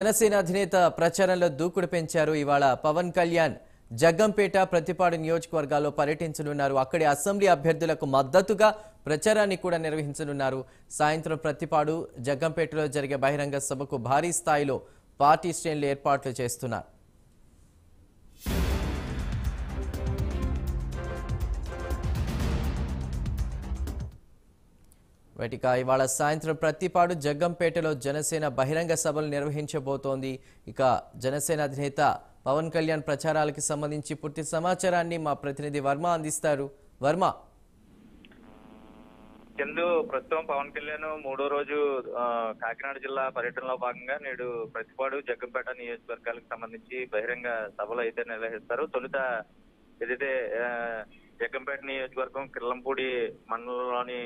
జనసేన అధినేత ప్రచారంలో దూకుడు పెంచారు. ఇవాళ పవన్ కళ్యాణ్ జగ్గంపేట, ప్రతిపాడు నియోజకవర్గాల్లో పర్యటించనున్నారు. అక్కడి అసెంబ్లీ అభ్యర్థులకు మద్దతుగా ప్రచారాన్ని కూడా నిర్వహించనున్నారు. సాయంత్రం ప్రతిపాడు, జగ్గంపేటలో జరిగే బహిరంగ సభకు భారీ స్థాయిలో పార్టీ శ్రేణులు ఏర్పాట్లు చేస్తున్నారు. ఇవాళ సాయంత్రం ప్రతిపాడు, జగ్గంపేటలో జనసేన బహిరంగ సభలు నిర్వహించబోతోంది. ఇక జనసేన అధినేత పవన్ కళ్యాణ్ ప్రచారాలకు సంబంధించి పూర్తి సమాచారాన్ని మా ప్రతినిధి వర్మ అందిస్తారు. వర్మ. చందు, ప్రస్తుతం పవన్ కళ్యాణ్ మూడో రోజు కాకినాడ జిల్లా పర్యటనలో భాగంగా నేడు ప్రతిపాడు, జగ్గంపేట నియోజకవర్గాలకు సంబంధించి బహిరంగ సభలు అయితే నిర్వహిస్తారు. తొలుత ఏదైతే జగ్గంపేట నియోజకవర్గం కిర్లంపూడి మండలంలోని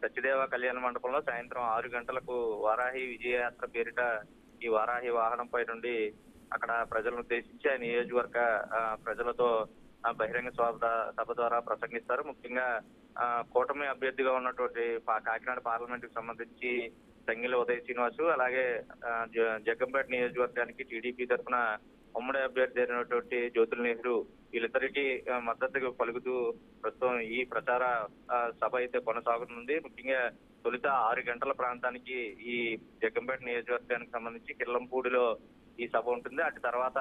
సత్యదేవ కళ్యాణ మండపంలో సాయంత్రం 6 గంటలకు వారాహి విజయయాత్ర పేరిట ఈ వారాహి వాహనంపై నుండి అక్కడ ప్రజలను ఉద్దేశించి ఆ నియోజకవర్గ ప్రజలతో బహిరంగ సభ ద్వారా ప్రసంగిస్తారు. ముఖ్యంగా కూటమి అభ్యర్థిగా ఉన్నటువంటి కాకినాడ పార్లమెంట్ కు సంబంధించి తంగిల ఉదయ్ శ్రీనివాసు, అలాగే జగ్గంపేట నియోజకవర్గానికి టీడీపీ తరఫున ఉమ్మడి అభ్యర్థి అయినటువంటి జ్యోతుల నెహ్రూ, వీళ్ళిద్దరికీ మద్దతుగా పలుకుతూ ప్రస్తుతం ఈ ప్రచార సభ అయితే కొనసాగుతుంది. ముఖ్యంగా తొలుత 6 గంటల ప్రాంతానికి ఈ జగ్గంపేట నియోజకవర్గానికి సంబంధించి కిర్లంపూడిలో ఈ సభ ఉంటుంది. అటు తర్వాత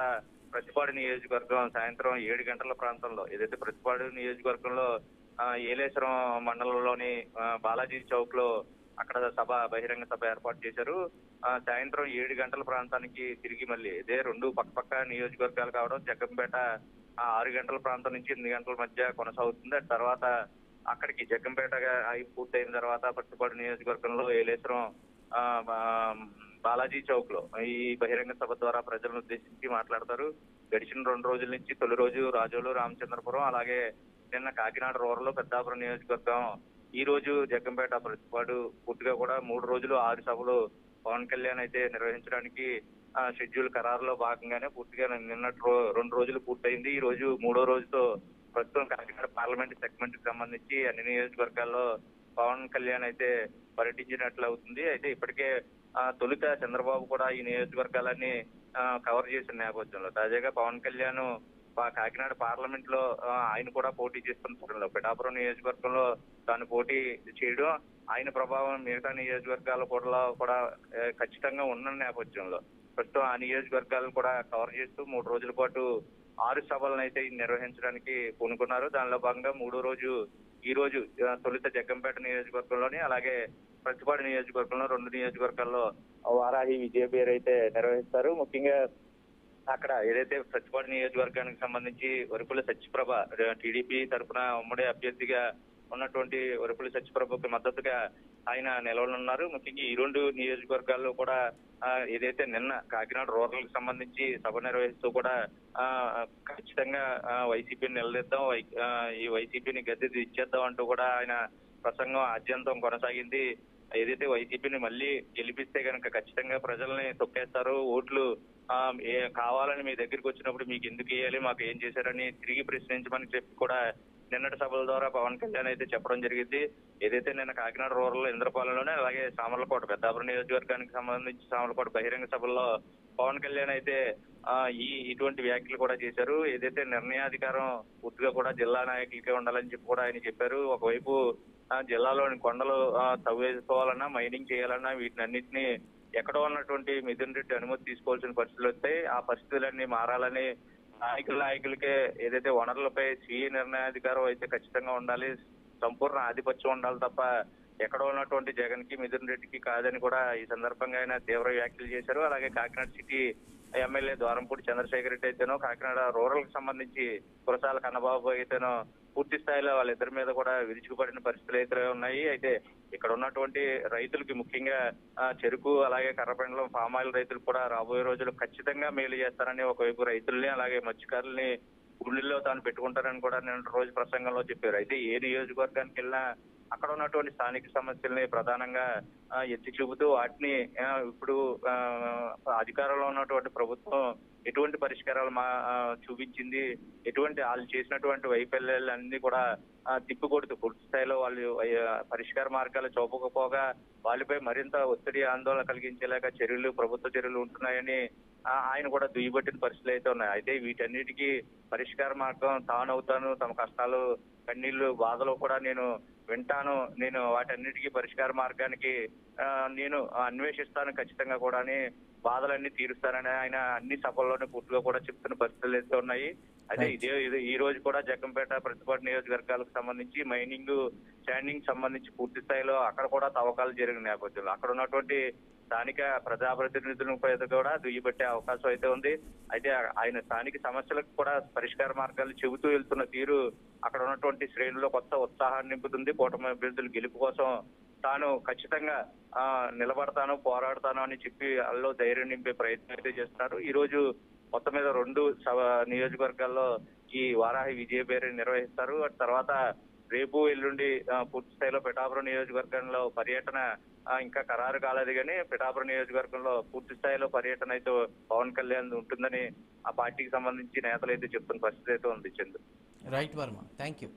ప్రతిపాడు నియోజకవర్గం సాయంత్రం 7 గంటల ప్రాంతంలో, ఏదైతే ప్రతిపాడు నియోజకవర్గంలో ఏలేశ్వరం మండలంలోని బాలాజీ చౌక్ లో అక్కడ బహిరంగ సభ ఏర్పాటు చేశారు. సాయంత్రం 7 గంటల ప్రాంతానికి తిరిగి మళ్ళీ ఇదే రెండు పక్క నియోజకవర్గాలు కావడం, జగ్గంపేట 6 గంటల ప్రాంతం నుంచి 8 గంటల మధ్య కొనసాగుతుంది. అటు తర్వాత అక్కడికి జగ్గంపేట పూర్తయిన తర్వాత ప్రతిపాడు నియోజకవర్గంలో ఏలేశ్వరం బాలాజీ చౌక్ లో ఈ బహిరంగ సభ ద్వారా ప్రజలను ఉద్దేశించి మాట్లాడతారు. గడిచిన 2 రోజుల నుంచి తొలి రోజు రాజోలు, రామచంద్రపురం, అలాగే నిన్న కాకినాడ రూరల్, పెద్దాపురం నియోజకవర్గం, ఈ రోజు జగ్గంపేట, ప్రతిపాడు పూర్తిగా కూడా 3 రోజులు 6 సభలు పవన్ కళ్యాణ్ అయితే నిర్వహించడానికి షెడ్యూల్ ఖరారులో భాగంగానే పూర్తిగా నిన్నటి 2 రోజులు పూర్తయింది. ఈ రోజు 3వ రోజుతో ప్రస్తుతం కాకినాడ పార్లమెంట్ సెగ్మెంట్ కి సంబంధించి అన్ని నియోజకవర్గాల్లో పవన్ కళ్యాణ్ అయితే పర్యటించినట్లు అవుతుంది. అయితే ఇప్పటికే తొలుత చంద్రబాబు కూడా ఈ నియోజకవర్గాలన్నీ కవర్ చేసిన నేపథ్యంలో తాజాగా పవన్ కళ్యాణ్ కాకినాడ పార్లమెంట్ లో ఆయన కూడా పోటీ చేస్తున్న పిఠాపురం నియోజకవర్గంలో తాను పోటీ చేయడం, ఆయన ప్రభావం మిగతా నియోజకవర్గాల కూడా ఖచ్చితంగా ఉన్న నేపథ్యంలో ప్రస్తుతం ఆ నియోజకవర్గాలను కూడా కవర్ చేస్తూ 3 రోజుల పాటు 6 సభలను అయితే నిర్వహించడానికి పూనుకున్నారు. దానిలో భాగంగా 3వ రోజు ఈ రోజు తొలుత జగ్గంపేట నియోజకవర్గంలోని, అలాగే ప్రతిపాడు నియోజకవర్గంలో 2 నియోజకవర్గాల్లో వారాహి విజయ పేరు అయితే నిర్వహిస్తారు. ముఖ్యంగా అక్కడ ఏదైతే ప్రతిపాడు నియోజకవర్గానికి సంబంధించి వరపుల సత్యప్రభ టీడీపీ తరఫున ఉమ్మడి అభ్యర్థిగా ఉన్నటువంటి వరపుల సత్యప్రభకు మద్దతుగా ఆయన నిలవనున్నారు. ముఖ్యంగా ఈ 2 నియోజకవర్గాల్లో కూడా ఏదైతే నిన్న కాకినాడ రూరల్ కి సంబంధించి సభ నిర్వహిస్తూ కూడా ఖచ్చితంగా వైసీపీని నిలదీద్దాం, ఈ వైసీపీని గద్దె ఇచ్చేద్దాం అంటూ కూడా ఆయన ప్రసంగం ఆద్యంతం కొనసాగింది. ఏదైతే వైసీపీని మళ్ళీ గెలిపిస్తే కనుక ఖచ్చితంగా ప్రజల్ని తొక్కేస్తారు, ఓట్లు కావాలని మీ దగ్గరికి వచ్చినప్పుడు మీకు ఎందుకు వేయాలి, మాకు ఏం చేశారని తిరిగి ప్రశ్నించమని చెప్పి కూడా నిన్నటి సభల ద్వారా పవన్ కళ్యాణ్ అయితే చెప్పడం జరిగింది. ఏదైతే నిన్న కాకినాడ రూరల్ ఇంద్రపాలెంలోనే, అలాగే సామర్లకోట పెద్దాపురం నియోజకవర్గానికి సంబంధించి సామర్లకోట బహిరంగ సభల్లో పవన్ కళ్యాణ్ అయితే ఇటువంటి వ్యాఖ్యలు కూడా చేశారు. ఏదైతే నిర్ణయాధికారం పూర్తిగా కూడా జిల్లా నాయకులకే ఉండాలని చెప్పి కూడా ఆయన చెప్పారు. ఒకవైపు జిల్లాలోని కొండలు తవ్వేసుకోవాలన్నా, మైనింగ్ చేయాలన్నా వీటినన్నింటినీ ఎక్కడో ఉన్నటువంటి మిథున్ రెడ్డి అనుమతి తీసుకోవాల్సిన పరిస్థితులు వస్తాయి. ఆ పరిస్థితులన్నీ మారాలని నాయకులకే ఏదైతే వనరులపై స్వీయ నిర్ణయాధికారం అయితే ఖచ్చితంగా ఉండాలి, సంపూర్ణ ఆధిపత్యం ఉండాలి తప్ప ఎక్కడో ఉన్నటువంటి జగన్ కి, మిథున్ రెడ్డికి కాదని కూడా ఈ సందర్భంగా ఆయన తీవ్ర వ్యాఖ్యలు చేశారు. అలాగే కాకినాడ సిటీ ఎమ్మెల్యే ద్వారంపూడి చంద్రశేఖర్ రెడ్డి అయితేనో, కాకినాడ రూరల్ కి సంబంధించి కురసాల కన్నబాబు అయితేనో పూర్తి స్థాయిలో వాళ్ళిద్దరి మీద కూడా విరుచుకుపడిన పరిస్థితులు అయితే ఉన్నాయి. అయితే ఇక్కడ ఉన్నటువంటి రైతులకి, ముఖ్యంగా చెరుకు, అలాగే కర్రపెండలం, పామాయిల్ రైతులు కూడా రాబోయే రోజులు ఖచ్చితంగా మేలు చేస్తారని ఒకవైపు రైతుల్ని, అలాగే మత్స్యకారుల్ని గుండెల్లో తాను పెట్టుకుంటారని కూడా నిన్న రోజు ప్రసంగంలో చెప్పారు. అయితే ఏ నియోజకవర్గానికి వెళ్ళినా అక్కడ ఉన్నటువంటి స్థానిక సమస్యల్ని ప్రధానంగా ఎత్తి చూపుతూ వాటిని ఇప్పుడు అధికారంలో ఉన్నటువంటి ప్రభుత్వం ఎటువంటి పరిష్కారాలు చూపించింది, ఎటువంటి వాళ్ళు చేసినటువంటి వైఫల్యాలన్నీ కూడా తిప్పికొడుతూ పూర్తి స్థాయిలో వాళ్ళు పరిష్కార మార్గాలు చూపకపోగా వాళ్ళపై మరింత ఒత్తిడి ఆందోళన కలిగించేలాగా ప్రభుత్వ చర్యలు ఉంటున్నాయని ఆయన కూడా దుయ్యబట్టిన పరిస్థితులు అయితే ఉన్నాయి. అయితే వీటన్నిటికీ పరిష్కార మార్గం తానవుతాను, తమ కష్టాలు కన్నీళ్లు బాధలు కూడా నేను వింటాను, నేను వాటన్నిటికీ పరిష్కార మార్గానికి నేను అన్వేషిస్తాను ఖచ్చితంగా కూడా అని బాధలన్నీ తీరుస్తానని ఆయన అన్ని సభల్లోనే పూర్తిగా కూడా చెప్తున్న పరిస్థితులు అయితే ఉన్నాయి. అయితే ఈ రోజు కూడా జగ్గంపేట ప్రతిపాడు నియోజకవర్గాలకు సంబంధించి మైనింగ్ స్టాండింగ్ సంబంధించి పూర్తి స్థాయిలో అక్కడ కూడా తవ్వకాలు జరిగిన నేపథ్యంలో అక్కడ ఉన్నటువంటి స్థానిక ప్రజాప్రతినిధులపై కూడా దుయ్యబట్టే అవకాశం అయితే ఉంది. అయితే ఆయన స్థానిక సమస్యలకు కూడా పరిష్కార మార్గాలు చెబుతూ వెళ్తున్న తీరు అక్కడ ఉన్నటువంటి శ్రేణుల్లో కొత్త ఉత్సాహాన్ని నింపుతుంది. కూటమి అభ్యర్థుల గెలుపు కోసం తాను ఖచ్చితంగా నిలబడతాను, పోరాడతాను అని చెప్పి వాళ్ళలో ధైర్యం నింపే ప్రయత్నం అయితే చేస్తున్నారు. ఈ రోజు మొత్తం మీద 2 నియోజకవర్గాల్లో ఈ వారాహి విజయ పేరు నిర్వహిస్తారు. తర్వాత రేపు ఎల్లుండి పూర్తి స్థాయిలో పిఠాపురం నియోజకవర్గంలో పర్యటన ఇంకా ఖరారు కాలేదు, కానీ పిఠాపురం నియోజకవర్గంలో పూర్తి స్థాయిలో పర్యటన అయితే పవన్ కళ్యాణ్ ఉంటుందని ఆ పార్టీకి సంబంధించి నేతలు అయితే చెప్తున్న పరిస్థితి అయితే ఉంది. Chandu. Right Varma, thank you.